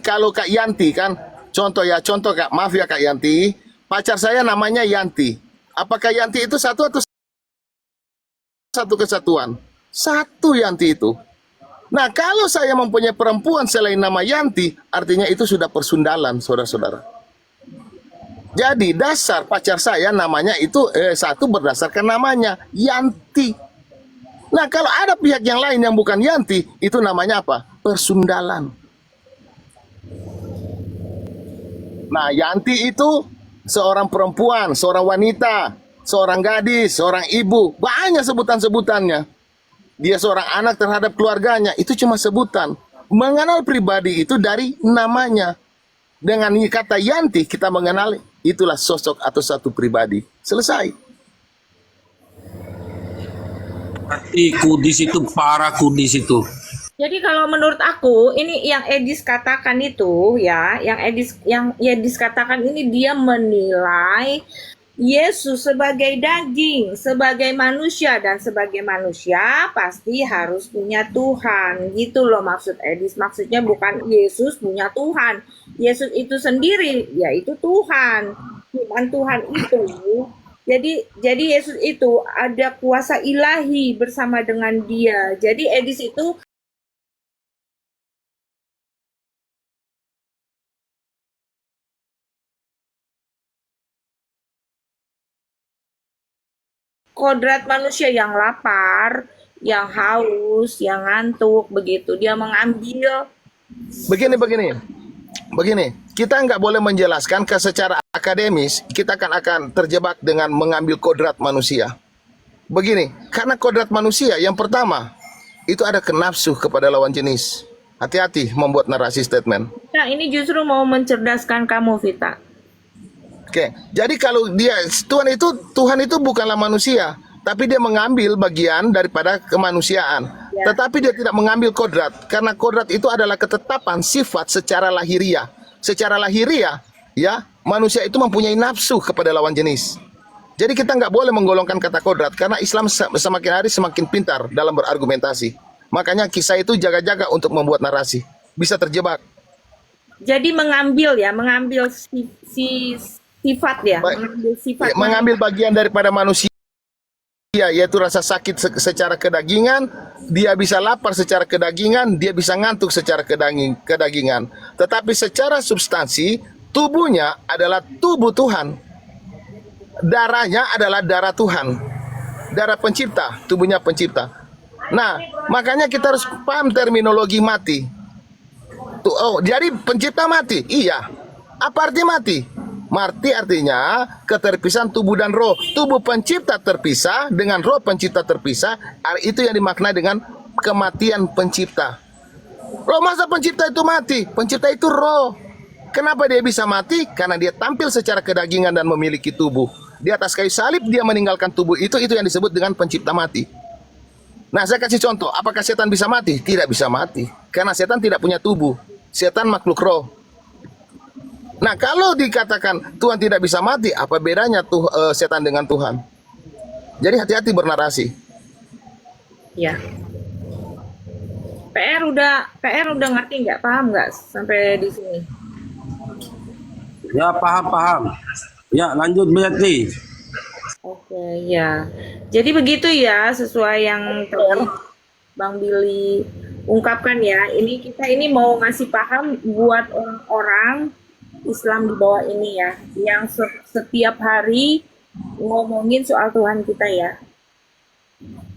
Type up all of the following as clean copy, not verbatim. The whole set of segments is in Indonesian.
kalau Kak Yanti kan, contoh Kak, maaf ya Kak Yanti, pacar saya namanya Yanti. Apakah Yanti itu satu atau satu kesatuan? Satu Yanti itu. Nah, kalau saya mempunyai perempuan selain nama Yanti, artinya itu sudah persundalan, saudara-saudara. Jadi dasar pacar saya namanya itu satu berdasarkan namanya Yanti. Nah, kalau ada pihak yang lain yang bukan Yanti, itu namanya apa? Persundalan. Nah, Yanti itu seorang perempuan, seorang wanita, seorang gadis, seorang ibu. Banyak sebutan-sebutannya. Dia seorang anak terhadap keluarganya. Itu cuma sebutan. Mengenal pribadi itu dari namanya. Dengan kata Yanti, kita mengenal itulah sosok atau satu pribadi. Selesai. Berarti kudis itu parah, kudis itu. Jadi kalau menurut aku ini yang Edis katakan itu ya, yang Edis katakan ini dia menilai Yesus sebagai daging, sebagai manusia, dan sebagai manusia pasti harus punya Tuhan. Gitu loh maksud Edis. Maksudnya bukan Yesus punya Tuhan. Yesus itu sendiri yaitu Tuhan. Firman Tuhan itu. Jadi Yesus itu ada kuasa ilahi bersama dengan dia. Jadi Edis itu kodrat manusia yang lapar, yang haus, yang ngantuk, begitu. Dia mengambil. Begini, kita nggak boleh menjelaskan secara akademis, kita akan terjebak dengan mengambil kodrat manusia. Begini, karena kodrat manusia yang pertama, itu ada kenafsu kepada lawan jenis. Hati-hati membuat narasi statement. Nah, ini justru mau mencerdaskan kamu, Vita. Oke, jadi kalau Tuhan itu bukanlah manusia, tapi dia mengambil bagian daripada kemanusiaan. Ya. Tetapi dia tidak mengambil kodrat, karena kodrat itu adalah ketetapan sifat secara lahiriah. Secara lahiriah, ya, manusia itu mempunyai nafsu kepada lawan jenis. Jadi kita nggak boleh menggolongkan kata kodrat, karena Islam semakin hari semakin pintar dalam berargumentasi. Makanya kisah itu jaga-jaga untuk membuat narasi. Bisa terjebak. Jadi mengambil sifat ya, Mengambil bagian daripada manusia, yaitu rasa sakit secara kedagingan, dia bisa lapar secara kedagingan, dia bisa ngantuk secara kedagingan. Tetapi secara substansi, tubuhnya adalah tubuh Tuhan. Darahnya adalah darah Tuhan. Darah pencipta, tubuhnya pencipta. Nah, makanya kita harus paham terminologi mati. Jadi pencipta mati? Iya. Apa arti mati? Mati artinya keterpisahan tubuh dan roh. Tubuh pencipta terpisah dengan roh pencipta terpisah. Itu yang dimaknai dengan kematian pencipta. Loh, masa pencipta itu mati? Pencipta itu roh. Kenapa dia bisa mati? Karena dia tampil secara kedagingan dan memiliki tubuh. Di atas kayu salib dia meninggalkan tubuh itu yang disebut dengan pencipta mati. Nah, saya kasih contoh. Apakah setan bisa mati? Tidak bisa mati. Karena setan tidak punya tubuh. Setan makhluk roh. Nah, kalau dikatakan Tuhan tidak bisa mati, apa bedanya setan dengan Tuhan? Jadi hati-hati bernarasi. Ya. PR udah ngerti nggak? Paham nggak sampai di sini? Ya, paham. Ya, lanjut Beatrice. Oke, ya. Jadi begitu ya, sesuai yang tadi Bang Billy ungkapkan ya. Kita ini mau ngasih paham buat orang-orang Islam di bawah ini ya, yang setiap hari ngomongin soal Tuhan kita ya.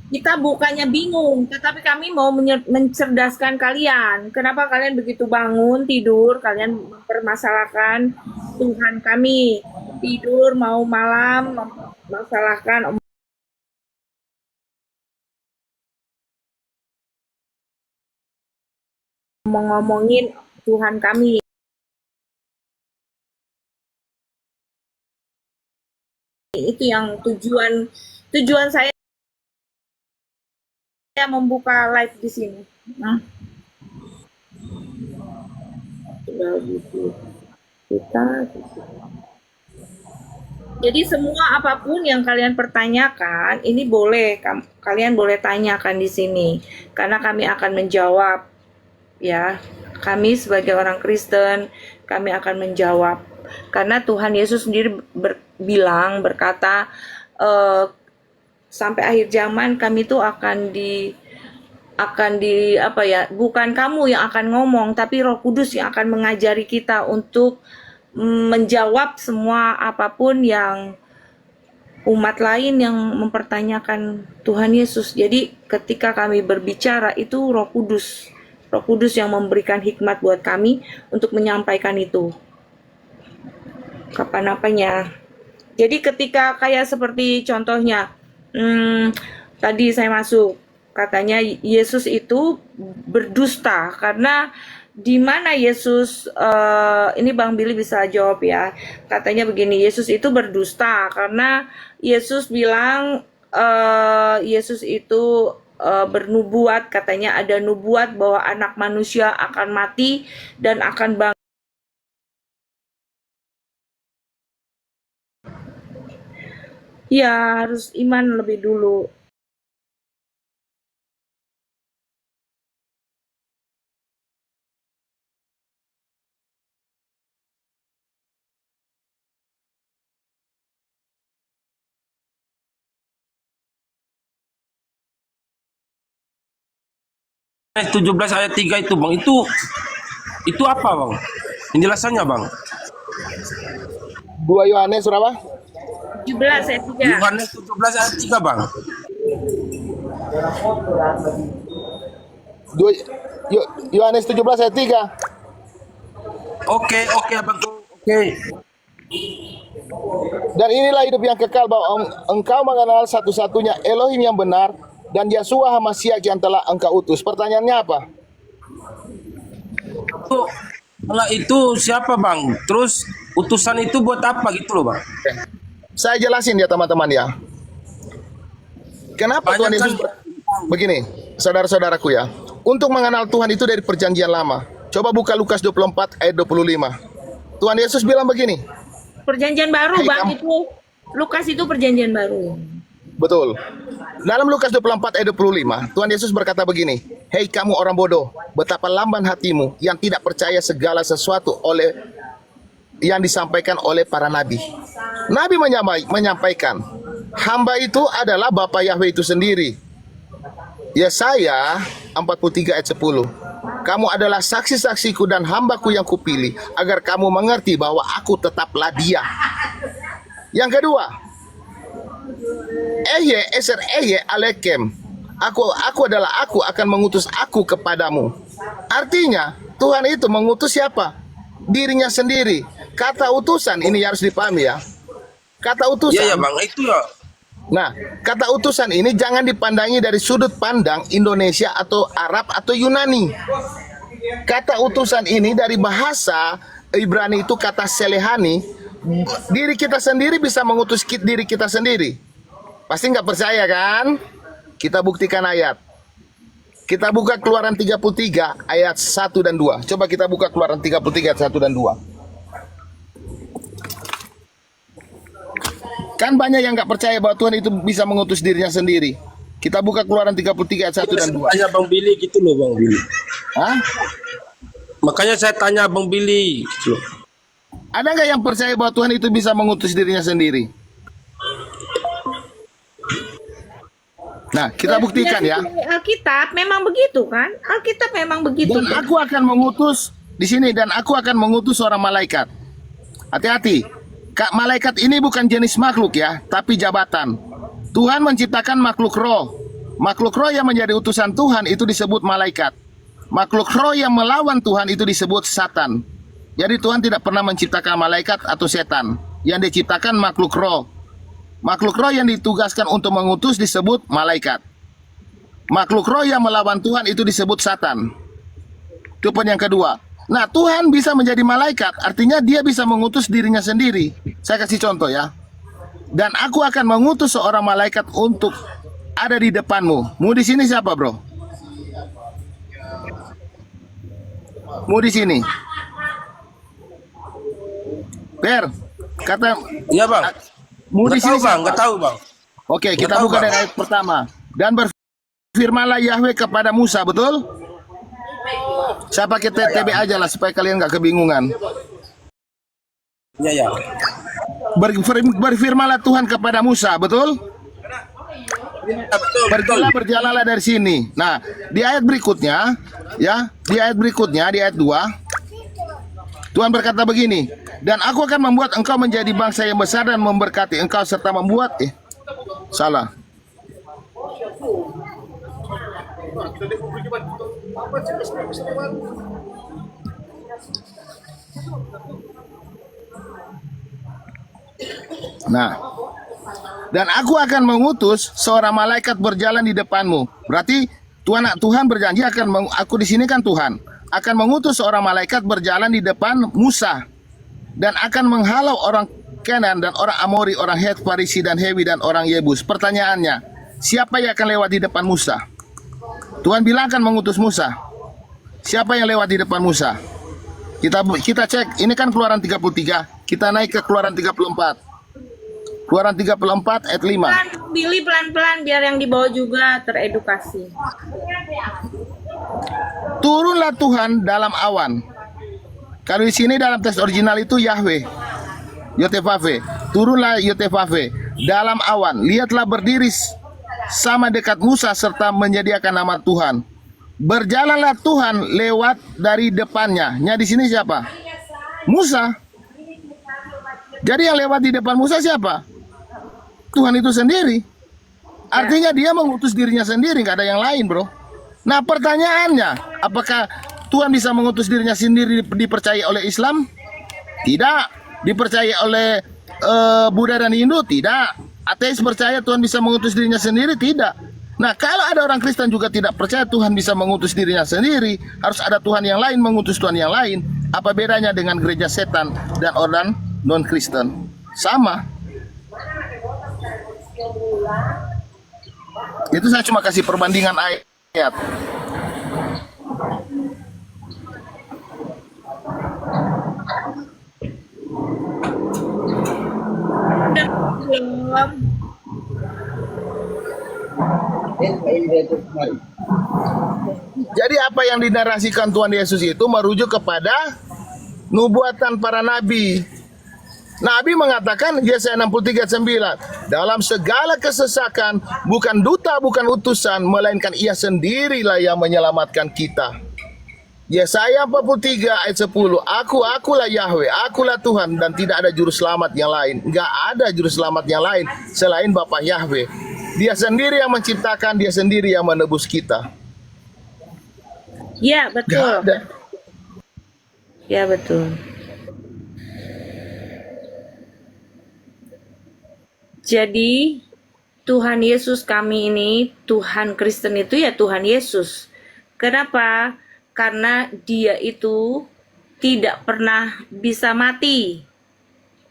Kita bukannya bingung, tetapi kami mau mencerdaskan kalian. Kenapa kalian begitu bangun, tidur, kalian mempermasalahkan Tuhan kami. Tidur mau malam, mempermasalahkan ngomongin Tuhan kami. Itu yang tujuan saya membuka live di sini. Nah, sudah gitu. Jadi semua apapun yang kalian pertanyakan, ini boleh kalian boleh tanyakan di sini, karena kami akan menjawab, ya. kami sebagai orang Kristen, kami akan menjawab. Karena Tuhan Yesus sendiri berkata, sampai akhir zaman kami tuh akan di apa ya, bukan kamu yang akan ngomong, tapi Roh Kudus yang akan mengajari kita untuk menjawab semua apapun yang umat lain yang mempertanyakan Tuhan Yesus. Jadi ketika kami berbicara itu Roh Kudus yang memberikan hikmat buat kami untuk menyampaikan itu kapan-apanya. Jadi ketika kayak seperti contohnya tadi saya masuk, katanya Yesus itu berdusta karena di mana Yesus, ini Bang Billy bisa jawab ya. Katanya begini, Yesus itu berdusta karena Yesus bilang Yesus itu bernubuat, katanya ada nubuat bahwa anak manusia akan mati dan akan bangkit. Ya, harus iman lebih dulu. Ayat 17 ayat 3 itu bang, itu apa bang? Penjelasannya bang? 2 Yohanes berapa? 17 ayat 3. Yohanes 17 ayat 3 bang. 2 Yohanes 17 ayat 3. Oke abang, oke. Dan inilah hidup yang kekal, bahwa engkau mengenal satu-satunya Elohim yang benar dan Yeshua HaMasyiach yang telah engkau utus. Pertanyaannya apa? Itu siapa bang? Terus utusan itu buat apa gitu loh bang? Saya jelasin ya teman-teman ya. Kenapa Banyak Tuhan Yesus begini, saudara-saudaraku ya. Untuk mengenal Tuhan itu dari perjanjian lama. Coba buka Lukas 24 ayat 25. Tuhan Yesus bilang begini. Perjanjian baru, Hai, Bang, kamu. itu Lukas itu perjanjian baru. Betul. Dalam Lukas 24 ayat 25, Tuhan Yesus berkata begini, "Hei kamu orang bodoh, betapa lamban hatimu yang tidak percaya segala sesuatu yang disampaikan oleh para nabi." Nabi menyampaikan, hamba itu adalah Bapa Yahweh itu sendiri. Yesaya 43 ayat 10. Kamu adalah saksi-saksiku dan hambaku yang kupilih, agar kamu mengerti bahwa aku tetaplah Dia. Yang kedua, Eser Alekem. Aku adalah aku akan mengutus aku kepadamu. Artinya, Tuhan itu mengutus siapa? Dirinya sendiri. Kata utusan ini harus dipahami ya. Kata utusan. Iya ya bang, itu ya. Nah, kata utusan ini jangan dipandangi dari sudut pandang Indonesia atau Arab atau Yunani. Kata utusan ini dari bahasa Ibrani itu kata selehani. Diri kita sendiri bisa mengutus diri kita sendiri. Pasti nggak percaya kan? Kita buktikan ayat. Kita buka Keluaran 33 ayat 1 dan 2. Coba kita buka Keluaran 33 ayat 1 dan 2. Kan banyak yang nggak percaya bahwa Tuhan itu bisa mengutus dirinya sendiri. Kita buka Keluaran 33 ayat 1 dan 2. Tanya Bang Billy gitu loh Bang Billy. Hah? Makanya saya tanya Bang Billy gitu loh. Ada nggak yang percaya bahwa Tuhan itu bisa mengutus dirinya sendiri? Nah, kita buktikan ya. Alkitab memang begitu kan? Alkitab memang begitu. Dan aku akan mengutus di sini, dan aku akan mengutus seorang malaikat. Hati-hati. Malaikat ini bukan jenis makhluk ya, tapi jabatan. Tuhan menciptakan makhluk roh. Makhluk roh yang menjadi utusan Tuhan itu disebut malaikat. Makhluk roh yang melawan Tuhan itu disebut Satan. Jadi Tuhan tidak pernah menciptakan malaikat atau setan. Yang diciptakan makhluk roh. Makhluk roh yang ditugaskan untuk mengutus disebut malaikat. Makhluk roh yang melawan Tuhan itu disebut Satan. Itu poin yang kedua. Nah, Tuhan bisa menjadi malaikat, artinya dia bisa mengutus dirinya sendiri. Saya kasih contoh ya. Dan aku akan mengutus seorang malaikat untuk ada di depanmu. Mu di sini siapa, bro? Mu di sini. Per, kata Iya Bang. mu di Nggak sini tahu Bang, siapa? nggak tahu Bang. Oke, Nggak kita tahu, buka Bang. dari ayat pertama. Dan berfirmanlah Yahweh kepada Musa, betul? Saya pakai TTB aja lah supaya kalian nggak kebingungan. Ya, ya. Berfirmanlah Tuhan kepada Musa, betul? Pergilah, berjalanlah dari sini. Nah, di ayat berikutnya, ya, di ayat 2, Tuhan berkata begini, dan aku akan membuat engkau menjadi bangsa yang besar dan memberkati engkau serta membuat, salah. Nah, dan aku akan mengutus seorang malaikat berjalan di depanmu. Berarti Tuhan berjanji aku di sini kan Tuhan akan mengutus seorang malaikat berjalan di depan Musa dan akan menghalau orang Kenan dan orang Amori, orang Het, Farisi dan Hewi dan orang Yebus. Pertanyaannya, siapa yang akan lewat di depan Musa? Tuhan bilang akan mengutus Musa. Siapa yang lewat di depan Musa? Kita cek, ini kan Keluaran 33. Kita naik ke Keluaran 34. Keluaran 34 ayat 5. Pilih pelan-pelan biar yang di bawah juga teredukasi. Turunlah Tuhan dalam awan. Kalau di sini dalam teks original itu Yahweh, Yotevave. Turunlah Yotevave dalam awan. Lihatlah berdiri sama dekat Musa serta menyediakan nama Tuhan. Berjalanlah Tuhan lewat dari depannya. Nya di sini siapa? Musa. Jadi yang lewat di depan Musa siapa? Tuhan itu sendiri. Artinya dia mengutus dirinya sendiri, nggak ada yang lain, bro. Nah, pertanyaannya, apakah Tuhan bisa mengutus dirinya sendiri dipercaya oleh Islam? Tidak. Dipercaya oleh Buddha dan Hindu? Tidak. Ateis percaya Tuhan bisa mengutus dirinya sendiri? Tidak. Nah, kalau ada orang Kristen juga tidak percaya Tuhan bisa mengutus dirinya sendiri, harus ada Tuhan yang lain mengutus Tuhan yang lain. Apa bedanya dengan gereja setan dan orang non-Kristen? Sama. Itu saya cuma kasih perbandingan ayat. Jadi apa yang dinarasikan Tuhan Yesus itu merujuk kepada nubuatan para nabi. Nabi mengatakan Yesaya 63 ayat 9, dalam segala kesesakan bukan duta, bukan utusan, melainkan ia sendirilah yang menyelamatkan kita. Yesaya 43 ayat 10, akulah Yahweh, akulah Tuhan dan tidak ada juru selamat yang lain. Enggak ada juru selamat yang lain selain Bapa Yahweh. Dia sendiri yang menciptakan, dia sendiri yang menebus kita. Ya, betul. Enggak ada. Ya, betul. Jadi Tuhan Yesus kami ini, Tuhan Kristen itu ya Tuhan Yesus. Kenapa? Karena dia itu tidak pernah bisa mati.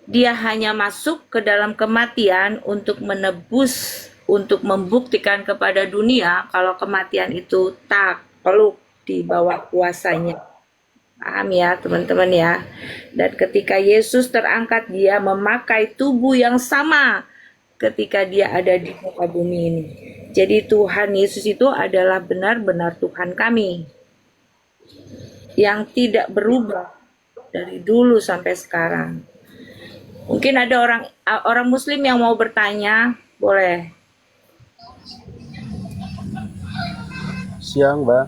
Dia hanya masuk ke dalam kematian untuk menebus, untuk membuktikan kepada dunia kalau kematian itu takluk di bawah kuasanya. Paham ya teman-teman ya. Dan ketika Yesus terangkat, dia memakai tubuh yang sama ketika dia ada di muka bumi ini. Jadi Tuhan Yesus itu adalah benar-benar Tuhan kami yang tidak berubah dari dulu sampai sekarang. Mungkin ada orang Muslim yang mau bertanya, boleh. Siang, Mbak.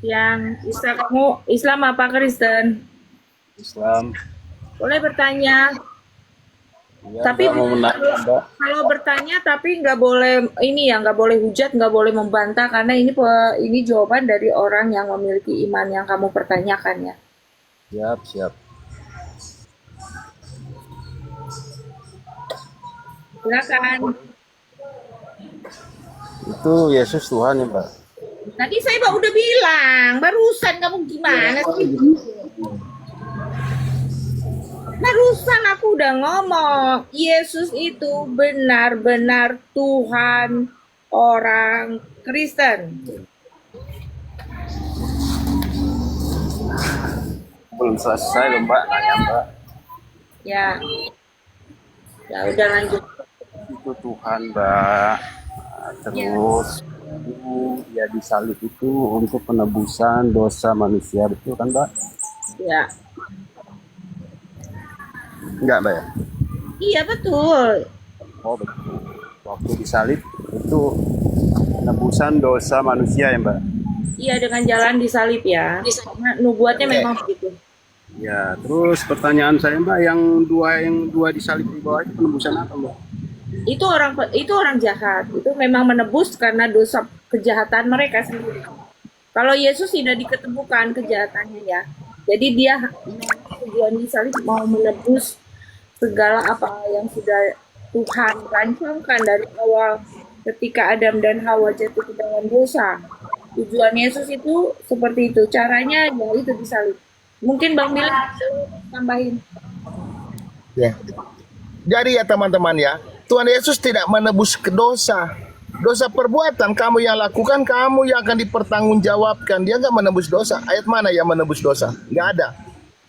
Yang kamu Islam apa Kristen? Islam. Boleh bertanya. Ya, Tapi Mbak, mau menanya, Mbak. kalau bertanya tapi nggak boleh ini ya, nggak boleh hujat, nggak boleh membantah karena ini jawaban dari orang yang memiliki iman yang kamu pertanyakan ya. Siap, siap. Silakan. Itu Yesus Tuhan ya, Mbak. Tadi saya udah bilang, barusan kamu gimana sih? Barusan aku udah ngomong, Yesus itu benar-benar Tuhan orang Kristen. Belum selesai loh, Mbak, nanya, Mbak. Ya. Ya udah lanjut. Itu Tuhan, Mbak. Terus Ya disalib itu untuk penebusan dosa manusia, betul kan Mbak? Ya. Enggak Mbak ya? Iya betul. Oh betul. Waktu disalib itu penebusan dosa manusia ya Mbak? Iya dengan jalan disalib ya. Karena nubuatnya memang begitu. Ya, terus pertanyaan saya Mbak, yang dua disalib di bawah itu penebusan apa Mbak? Itu orang jahat. Itu memang menebus karena dosa kejahatan mereka sendiri. Kalau Yesus tidak diketemukan kejahatannya ya. Jadi dia tujuan disalib mau menebus segala apa yang sudah Tuhan rancangkan dari awal ketika Adam dan Hawa jatuh ke dalam dosa. Tujuan Yesus itu seperti itu. Caranya ya itu disalib. Mungkin Bang Billy tambahin. Ya. Jadi ya teman-teman ya, Tuhan Yesus tidak menebus ke dosa. Dosa perbuatan kamu yang lakukan, kamu yang akan dipertanggungjawabkan. Dia nggak menebus dosa. Ayat mana yang menebus dosa? Nggak ada.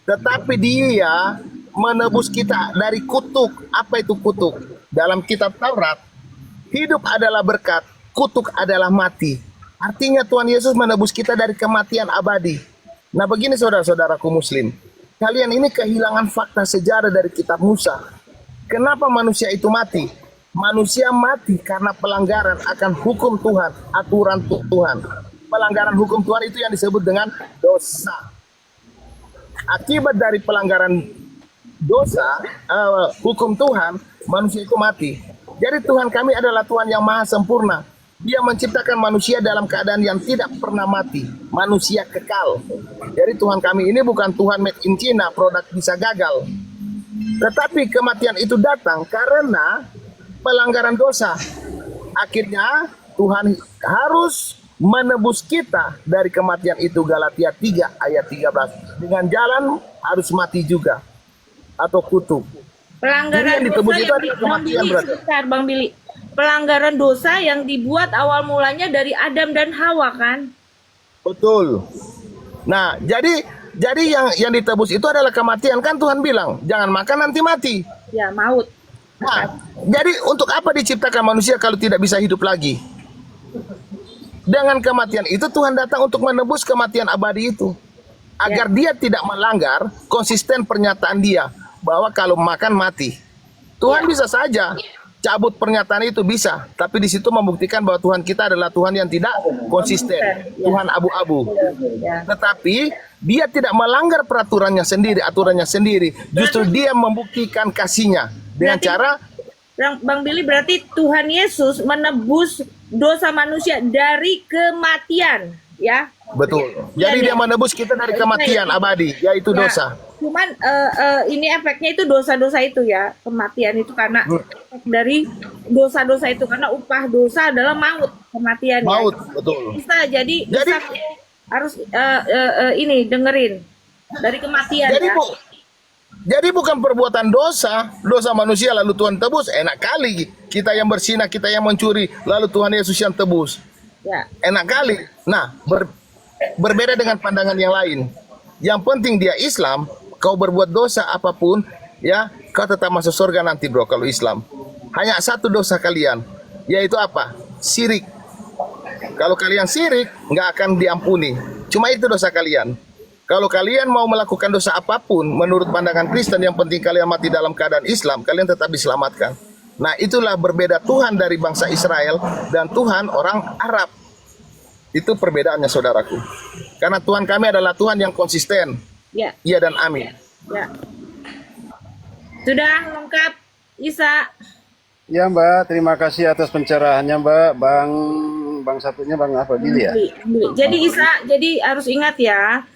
Tetapi dia menebus kita dari kutuk. Apa itu kutuk? Dalam kitab Taurat, hidup adalah berkat, kutuk adalah mati. Artinya Tuhan Yesus menebus kita dari kematian abadi. Nah begini saudara-saudaraku muslim, kalian ini kehilangan fakta sejarah dari kitab Musa. Kenapa manusia itu mati? Manusia mati karena pelanggaran akan hukum Tuhan, aturan Tuhan. Pelanggaran hukum Tuhan itu yang disebut dengan dosa. Akibat dari pelanggaran dosa, hukum Tuhan, manusia itu mati. Jadi Tuhan kami adalah Tuhan yang maha sempurna. Dia menciptakan manusia dalam keadaan yang tidak pernah mati. Manusia kekal. Jadi Tuhan kami ini bukan Tuhan made in China, produk bisa gagal. Tetapi kematian itu datang karena pelanggaran dosa. Akhirnya Tuhan harus menebus kita dari kematian itu. Galatia 3 ayat 13. Dengan jalan harus mati juga. Atau kutuk. Pelanggaran Jadi yang ditebus dosa itu yang adalah kematian, brother. sebentar, Bang Billy. Pelanggaran dosa yang dibuat awal mulanya dari Adam dan Hawa kan? Betul. Nah, jadi yang ditebus itu adalah kematian. Kan Tuhan bilang, jangan makan nanti mati. Ya, maut. Nah, jadi untuk apa diciptakan manusia kalau tidak bisa hidup lagi? Dengan kematian itu Tuhan datang untuk menebus kematian abadi itu. Agar dia tidak melanggar konsisten pernyataan dia bahwa kalau makan mati. Tuhan bisa saja cabut pernyataan itu bisa, tapi di situ membuktikan bahwa Tuhan kita adalah Tuhan yang tidak konsisten, Tuhan abu-abu. Ya. Tetapi dia tidak melanggar peraturannya sendiri, aturannya sendiri. Justru dia membuktikan kasihnya dengan cara Bang Billy, berarti Tuhan Yesus menebus dosa manusia dari kematian, ya? betul. Jadi dia menebus kita dari kematian abadi, yaitu Ya, dosa. cuman ini efeknya itu dosa-dosa itu ya, kematian itu karena efek dari dosa-dosa itu, karena upah dosa adalah maut, kematian. Maut, ya. betul. Bisa jadi harus ini dengerin dari kematian Jadi ya. jadi bukan perbuatan dosa manusia lalu Tuhan tebus. Enak kali kita yang bersinah, kita yang mencuri, lalu Tuhan Yesus yang tebus. Ya. Enak kali. Nah, berbeda dengan pandangan yang lain. Yang penting dia Islam, kau berbuat dosa apapun, ya, kau tetap masuk surga nanti, bro, kalau Islam. Hanya satu dosa kalian, yaitu apa? Syirik. Kalau kalian syirik, nggak akan diampuni. Cuma itu dosa kalian. Kalau kalian mau melakukan dosa apapun, menurut pandangan Kristen, yang penting kalian mati dalam keadaan Islam, kalian tetap diselamatkan. Nah, itulah berbeda Tuhan dari bangsa Israel dan Tuhan orang Arab. Itu perbedaannya, saudaraku. Karena Tuhan kami adalah Tuhan yang konsisten. Ya. Iya dan amin. Ya. Sudah lengkap, Isa. Ya Mbak, terima kasih atas pencerahannya Mbak. Bang satunya Bang apa Billy ya? Jadi Isa, jadi harus ingat ya,